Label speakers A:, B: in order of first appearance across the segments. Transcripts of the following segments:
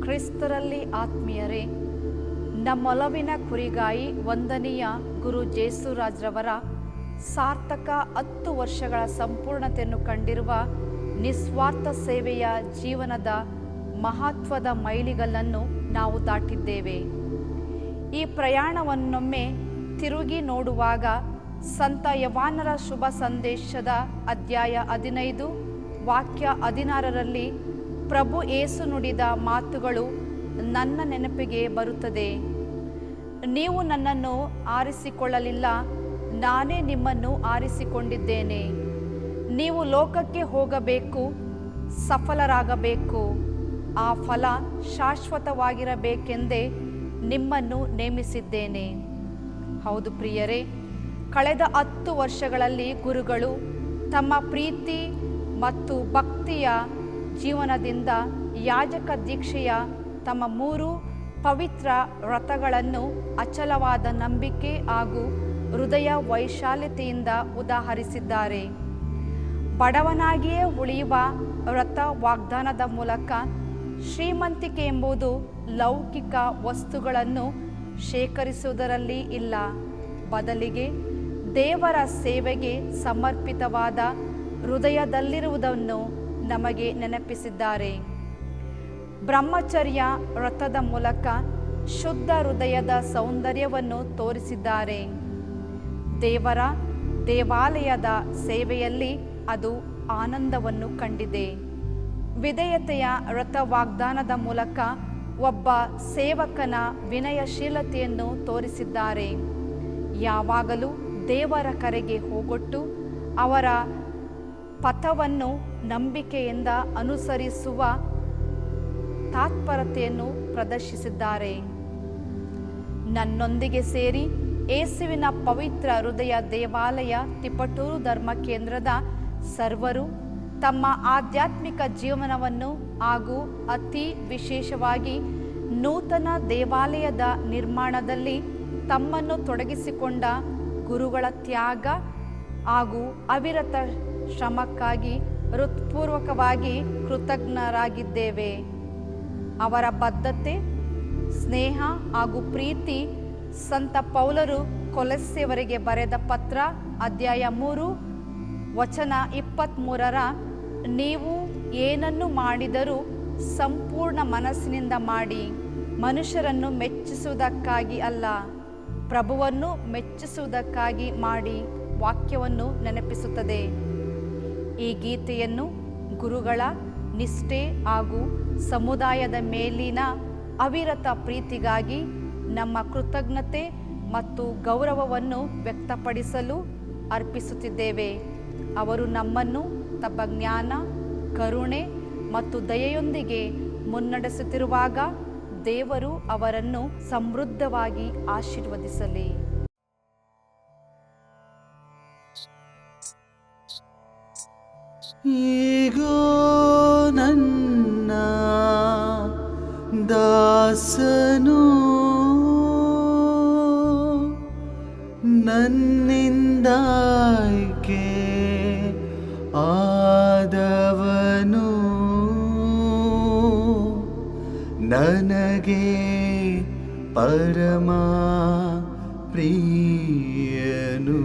A: ಕ್ರಿಸ್ತರಲ್ಲಿ ಆತ್ಮೀಯರೇ, ನಮ್ಮೊಲವಿನ ಕುರಿಗಾಯಿ ವಂದನೀಯ ಗುರು ಜೇಸುರಾಜ್ರವರ ಸಾರ್ಥಕ 10 ವರ್ಷಗಳ ಸಂಪೂರ್ಣತೆಯನ್ನು ಕಂಡಿರುವ ನಿಸ್ವಾರ್ಥ ಸೇವೆಯ ಜೀವನದ ಮಹತ್ವದ ಮೈಲಿಗಲ್ಲನ್ನು ನಾವು ದಾಟಿದ್ದೇವೆ. ಈ ಪ್ರಯಾಣವನ್ನೊಮ್ಮೆ ತಿರುಗಿ ನೋಡುವಾಗ ಸಂತ ಯೋಹಾನರ ಶುಭ ಸಂದೇಶದ ಅಧ್ಯಾಯ 15 ವಾಕ್ಯ 16ರಲ್ಲಿ ಪ್ರಭು ಯೇಸು ನುಡಿದ ಮಾತುಗಳು ನನ್ನ ನೆನಪಿಗೆ ಬರುತ್ತದೆ. ನೀವು ನನ್ನನ್ನು ಆರಿಸಿಕೊಳ್ಳಲಿಲ್ಲ, ನಾನೇ ನಿಮ್ಮನ್ನು ಆರಿಸಿಕೊಂಡಿದ್ದೇನೆ. ನೀವು ಲೋಕಕ್ಕೆ ಹೋಗಬೇಕು, ಸಫಲರಾಗಬೇಕು, ಆ ಫಲ ಶಾಶ್ವತವಾಗಿರಬೇಕೆಂದೇ ನಿಮ್ಮನ್ನು ನೇಮಿಸಿದ್ದೇನೆ. ಹೌದು ಪ್ರಿಯರೇ, ಕಳೆದ 10 ವರ್ಷಗಳಲ್ಲಿ ಗುರುಗಳು ತಮ್ಮ ಪ್ರೀತಿ ಮತ್ತು ಭಕ್ತಿಯ ಜೀವನದಿಂದ ಯಾಜಕ ದೀಕ್ಷೆಯ ತಮ್ಮ 3 ಪವಿತ್ರ ವ್ರತಗಳನ್ನು ಅಚಲವಾದ ನಂಬಿಕೆ ಹಾಗೂ ಹೃದಯ ವೈಶಾಲ್ಯತೆಯಿಂದ ಉದಾಹರಿಸಿದ್ದಾರೆ. ಬಡವನಾಗಿಯೇ ಉಳಿಯುವ ವ್ರತ ವಾಗ್ದಾನದ ಮೂಲಕ ಶ್ರೀಮಂತಿಕೆ ಎಂಬುದು ಲೌಕಿಕ ವಸ್ತುಗಳನ್ನು ಶೇಖರಿಸುವುದರಲ್ಲಿ ಇಲ್ಲ, ಬದಲಿಗೆ ದೇವರ ಸೇವೆಗೆ ಸಮರ್ಪಿತವಾದ ಹೃದಯದಲ್ಲಿರುವುದನ್ನು ನಮಗೆ ನೆನಪಿಸಿದ್ದಾರೆ. ಬ್ರಹ್ಮಚರ್ಯ ವ್ರತದ ಮೂಲಕ ಶುದ್ಧ ಹೃದಯದ ಸೌಂದರ್ಯವನ್ನು ತೋರಿಸಿದ್ದಾರೆ. ದೇವರ ದೇವಾಲಯದ ಸೇವೆಯಲ್ಲಿ ಅದು ಆನಂದವನ್ನು ಕಂಡಿದೆ. ವಿಧೇಯತೆಯ ವ್ರತ ವಾಗ್ದಾನದ ಮೂಲಕ ಒಬ್ಬ ಸೇವಕನ ವಿನಯಶೀಲತೆಯನ್ನು ತೋರಿಸಿದ್ದಾರೆ. ಯಾವಾಗಲೂ ದೇವರ ಕರೆಗೆ ಹೋಗೊಟ್ಟು ಅವರ ಪಥವನ್ನು ನಂಬಿಕೆಯಿಂದ ಅನುಸರಿಸುವ ತಾತ್ಪರತೆಯನ್ನು ಪ್ರದರ್ಶಿಸಿದ್ದಾರೆ. ನನ್ನೊಂದಿಗೆ ಸೇರಿ ಯೇಸುವಿನ ಪವಿತ್ರ ಹೃದಯ ದೇವಾಲಯ ತಿಪಟೂರು ಧರ್ಮ ಕೇಂದ್ರದ ಸರ್ವರು ತಮ್ಮ ಆಧ್ಯಾತ್ಮಿಕ ಜೀವನವನ್ನು ಹಾಗೂ ಅತಿ ವಿಶೇಷವಾಗಿ ನೂತನ ದೇವಾಲಯದ ನಿರ್ಮಾಣದಲ್ಲಿ ತಮ್ಮನ್ನು ತೊಡಗಿಸಿಕೊಂಡ ಗುರುಗಳ ತ್ಯಾಗ ಹಾಗೂ ಅವಿರತ ಶ್ರಮಕ್ಕಾಗಿ ಹೃತ್ಪೂರ್ವಕವಾಗಿ ಕೃತಜ್ಞರಾಗಿದ್ದೇವೆ. ಅವರ ಬದ್ಧತೆ, ಸ್ನೇಹ ಹಾಗೂ ಪ್ರೀತಿ ಸಂತ ಪೌಲರು ಕೊಲೊಸ್ಸೆಯವರಿಗೆ ಬರೆದ ಪತ್ರ ಅಧ್ಯಾಯ 3 ವಚನ 23ರ ನೀವು ಏನನ್ನು ಮಾಡಿದರೂ ಸಂಪೂರ್ಣ ಮನಸ್ಸಿನಿಂದ ಮಾಡಿ, ಮನುಷ್ಯರನ್ನು ಮೆಚ್ಚಿಸುವುದಕ್ಕಾಗಿ ಅಲ್ಲ, ಪ್ರಭುವನ್ನು ಮೆಚ್ಚಿಸುವುದಕ್ಕಾಗಿ ಮಾಡಿ ವಾಕ್ಯವನ್ನು ನೆನಪಿಸುತ್ತದೆ. ಈ ಗೀತೆಯನ್ನು ಗುರುಗಳ ನಿಷ್ಠೆ ಹಾಗೂ ಸಮುದಾಯದ ಮೇಲಿನ ಅವಿರತ ಪ್ರೀತಿಗಾಗಿ ನಮ್ಮ ಕೃತಜ್ಞತೆ ಮತ್ತು ಗೌರವವನ್ನು ವ್ಯಕ್ತಪಡಿಸಲು ಅರ್ಪಿಸುತ್ತಿದ್ದೇವೆ. ಅವರು ನಮ್ಮನ್ನು ತಮ್ಮ ಜ್ಞಾನ, ಕರುಣೆ ಮತ್ತು ದಯೆಯೊಂದಿಗೆ ಮುನ್ನಡೆಸುತ್ತಿರುವಾಗ ದೇವರು ಅವರನ್ನು ಸಮೃದ್ಧವಾಗಿ ಆಶೀರ್ವದಿಸಲಿ.
B: ಈಗೋ ನನ್ನ ದಾಸನು ನನ್ನಿಂದ ಆಯ್ಕೆ ಆದವನು, ನನಗೆ ಪರಮ ಪ್ರಿಯನು.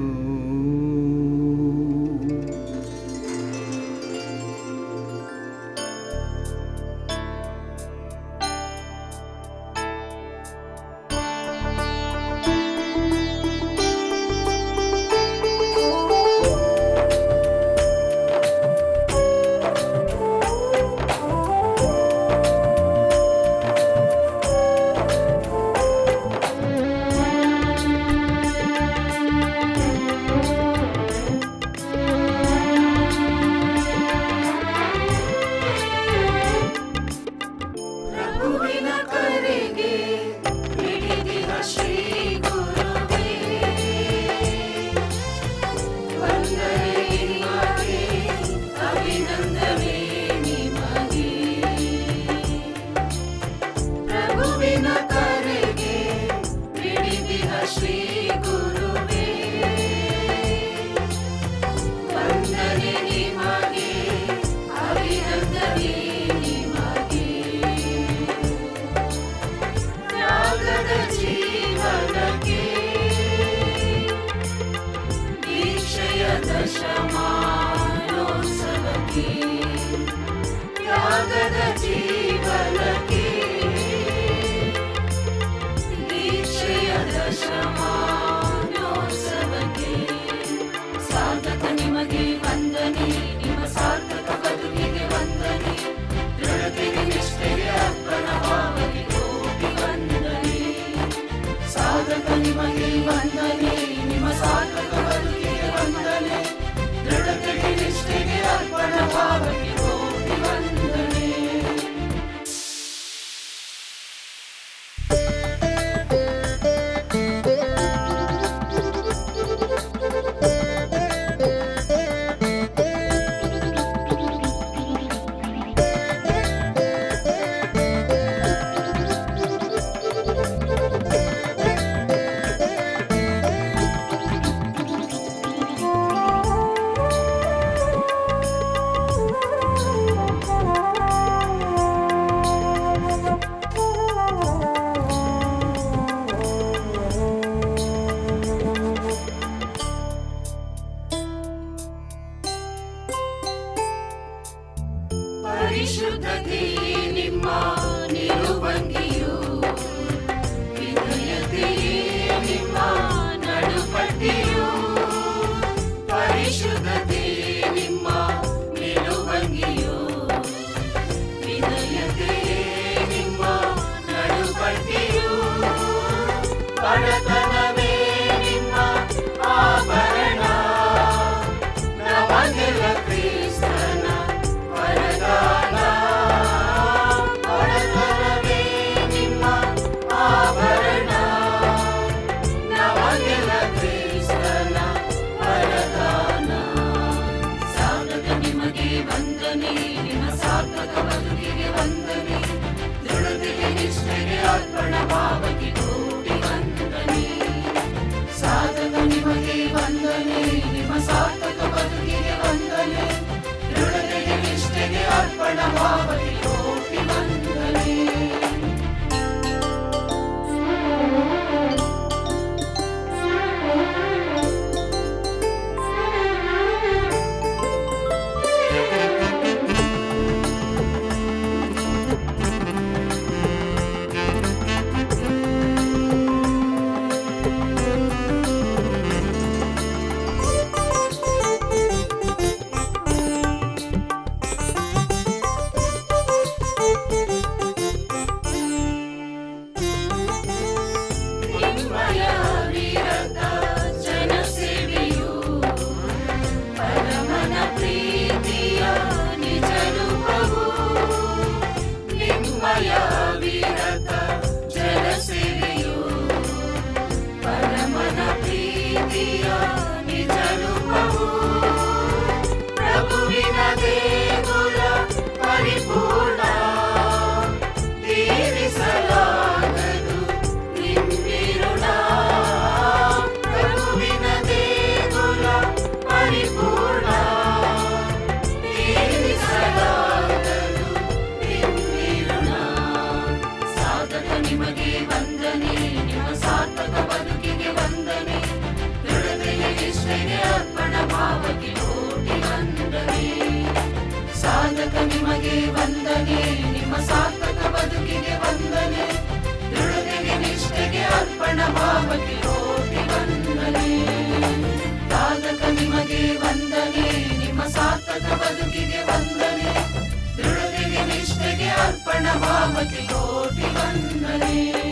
C: ಪ್ರಣಭಾವತಿ ಕೋಟಿ ವಂದನೆ.